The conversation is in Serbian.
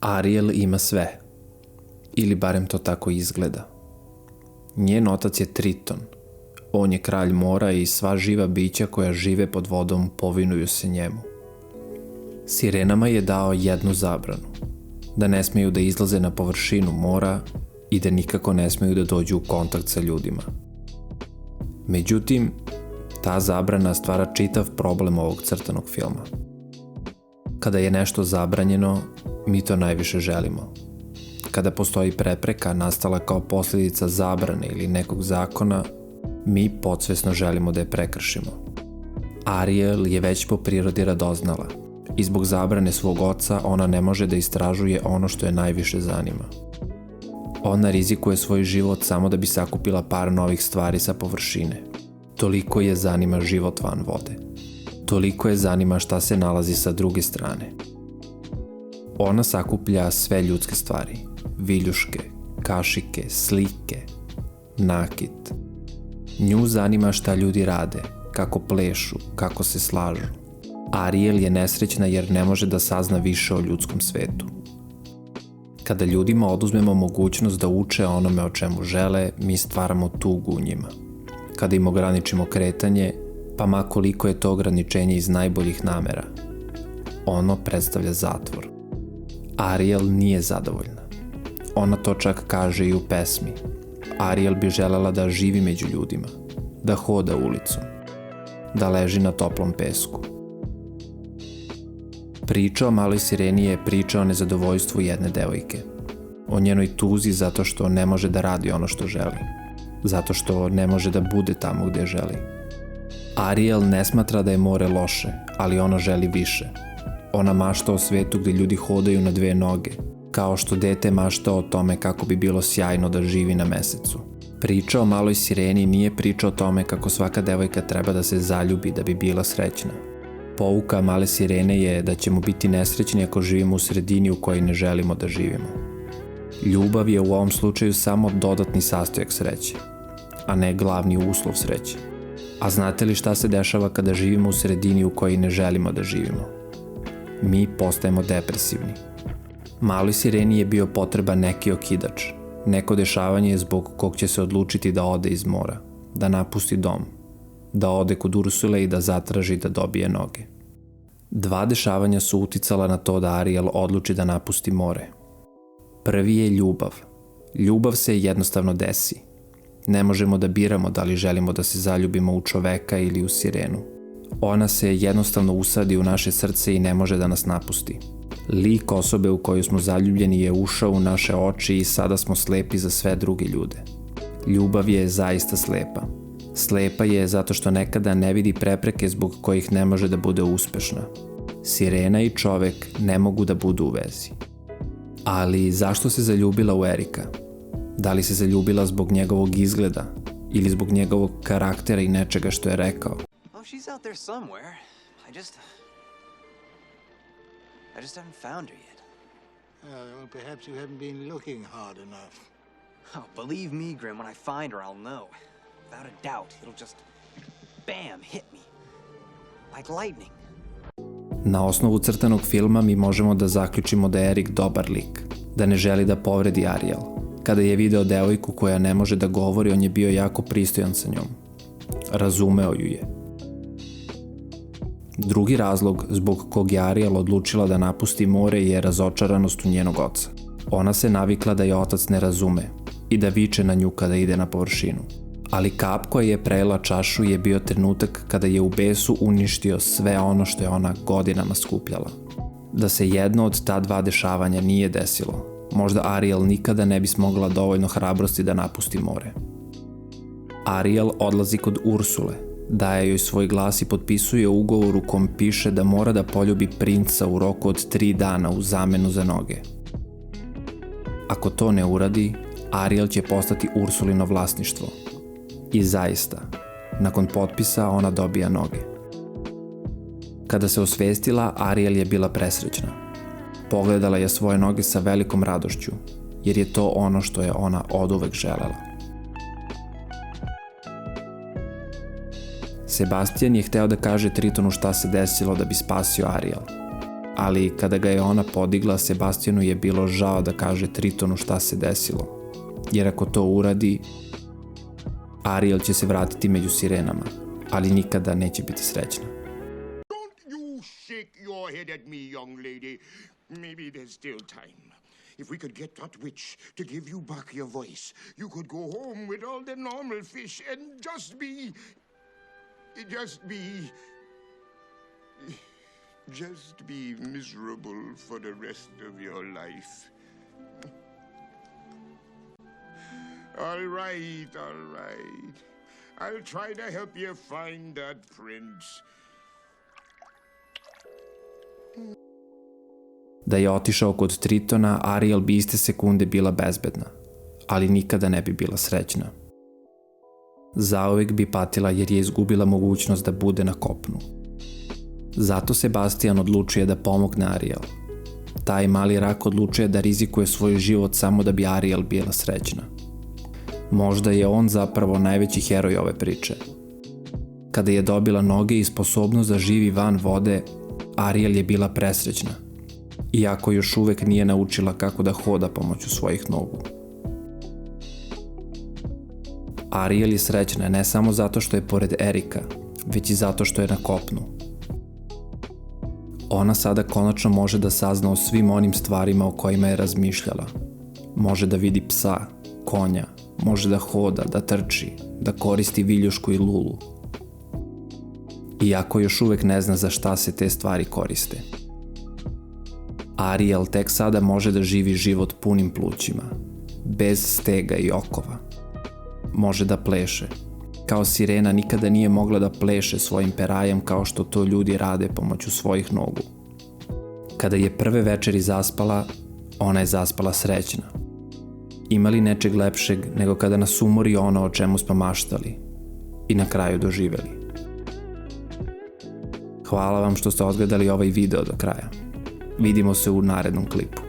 Ariel ima sve, ili barem to tako izgleda. Njen otac je Triton, on je kralj mora i sva živa bića koja žive pod vodom povinuju se njemu. Sirenama je dao jednu zabranu, da ne smeju da izlaze na površinu mora i da nikako ne smeju da dođu u kontakt sa ljudima. Međutim, ta zabrana stvara čitav problem ovog crtanog filma. Kada je nešto zabranjeno, mi to najviše želimo. Kada postoji prepreka nastala kao posljedica zabrane ili nekog zakona, mi podsvesno želimo da je prekršimo. Ariel je već po prirodi radoznala i zbog zabrane svog oca ona ne može da istražuje ono što je najviše zanima. Ona rizikuje svoj život samo da bi sakupila par novih stvari sa površine. Toliko je zanima život van vode. Toliko je zanima šta se nalazi sa druge strane. Ona sakuplja sve ljudske stvari, viljuške, kašike, slike, nakit. Nju zanima šta ljudi rade, kako plešu, kako se slažu. Ariel je nesrećna jer ne može da sazna više o ljudskom svetu. Kada ljudima oduzmemo mogućnost da uče onome o čemu žele, mi stvaramo tugu u njima. Kada im ograničimo kretanje, pa ma koliko je to ograničenje iz najboljih namera, ono predstavlja zatvor. Ariel nije zadovoljna. Ona to čak kaže i u pesmi. Ariel bi želela da živi među ljudima, da hoda ulicom, da leži na toplom pesku. Priča o maloj sireni je priča o nezadovoljstvu jedne devojke, o njenoj tuzi zato što ne može da radi ono što želi, zato što ne može da bude tamo gde želi. Ariel ne smatra da je more loše, ali ona želi više. Ona mašta o svetu gde ljudi hodaju na dve noge, kao što dete mašta o tome kako bi bilo sjajno da živi na mesecu. Priča o maloj sireni nije priča o tome kako svaka devojka treba da se zaljubi da bi bila srećna. Pouka male sirene je da ćemo biti nesrećni ako živimo u sredini u kojoj ne želimo da živimo. Ljubav je u ovom slučaju samo dodatni sastojak sreće, a ne glavni uslov sreće. A znate li šta se dešava kada živimo u sredini u kojoj ne želimo da živimo? Mi postajemo depresivni. Maloj sireni je bio potreban neki okidač, neko dešavanje zbog kog će se odlučiti da ode iz mora, da napusti dom, da ode kod Ursule i da zatraži da dobije noge. Dva dešavanja su uticala na to da Ariel odluči da napusti more. Prvi je ljubav. Ljubav se jednostavno desi. Ne možemo da biramo da li želimo da se zaljubimo u čoveka ili u sirenu. Ona se jednostavno usadi u naše srce i ne može da nas napusti. Lik osobe u koju smo zaljubljeni je ušao u naše oči i sada smo slepi za sve druge ljude. Ljubav je zaista slepa. Slepa je zato što nekada ne vidi prepreke zbog kojih ne može da bude uspešna. Sirena i čovek ne mogu da budu u vezi. Ali zašto se zaljubila u Erika? Da li se zaljubila zbog njegovog izgleda ili zbog njegovog karaktera i nečega što je rekao? Oh, she's out there somewhere. I just haven't found her yet. Well, perhaps you haven't been looking hard enough. Oh, believe me, Grim, when I find her, I'll know. Without a doubt, it'll just bam, hit me. Like lightning. Na osnovu crtanog filma mi možemo da zaključimo da je Erik dobar lik, da ne želi da povredi Ariel. Kada je video devojku koja ne može da govori, on je bio jako pristojan sa njom. Razumeo ju je. Drugi razlog zbog kog je Ariel odlučila da napusti more je razočaranost u njenog oca. Ona se navikla da je otac ne razume i da viče na nju kada ide na površinu. Ali kap koja je prelila čašu je bio trenutak kada je u besu uništio sve ono što je ona godinama skupljala. Da se jedno od ta dva dešavanja nije desilo, možda Ariel nikada ne bi smogla dovoljno hrabrosti da napusti more. Ariel odlazi kod Ursule, daje joj svoj glas i potpisuje ugovor u kom piše da mora da poljubi princa u roku od 3 dana u zamenu za noge. Ako to ne uradi, Ariel će postati Ursulino vlasništvo. I zaista, nakon potpisa ona dobija noge. Kada se osvestila, Ariel je bila presrećna. Pogledala je svoje noge sa velikom radošću, jer je to ono što je ona oduvek želela. Sebastian je hteo da kaže Tritonu šta se desilo da bi spasio Ariel. ali kada ga je ona podigla, Sebastijanu je bilo žao da kaže Tritonu šta se desilo, jer ako to uradi, Ariel će se vratiti među sirenama, ali nikada neće biti srećna. Don't you shake your head at me, young lady. Maybe there's still time. If we could get that witch to give you back your voice, you could go home with all the normal fish and just be miserable for the rest of your life. All right. I'll try to help you find that prince. Da je otišao kod Tritona, Ariel bi iste sekunde bila bezbedna, ali nikada ne bi bila srećna. Zauvek bi patila jer je izgubila mogućnost da bude na kopnu. Zato Sebastijan odlučuje da pomogne Ariel. Taj mali rak odlučuje da rizikuje svoj život samo da bi Ariel bila srećna. Možda je on zapravo najveći heroj ove priče. Kada je dobila noge i sposobnost da živi van vode, Ariel je bila presrećna, iako još uvek nije naučila kako da hoda pomoću svojih nogu. Ariel je srećna ne samo zato što je pored Erika, već i zato što je na kopnu. Ona sada konačno može da sazna o svim onim stvarima o kojima je razmišljala. Može da vidi psa, konja, može da hoda, da trči, da koristi viljušku i lulu. Iako još uvek ne zna za šta se te stvari koriste. Ariel tek sada može da živi život punim plućima, bez stega i okova. Može da pleše. Kao sirena nikada nije mogla da pleše svojim perajem kao što to ljudi rade pomoću svojih nogu. Kada je prve večeri zaspala, ona je zaspala srećna. Ima li nečeg lepšeg nego kada nas umori ono o čemu smo maštali i na kraju doživeli? Hvala vam što ste odgledali ovaj video do kraja. Vidimo se u narednom klipu.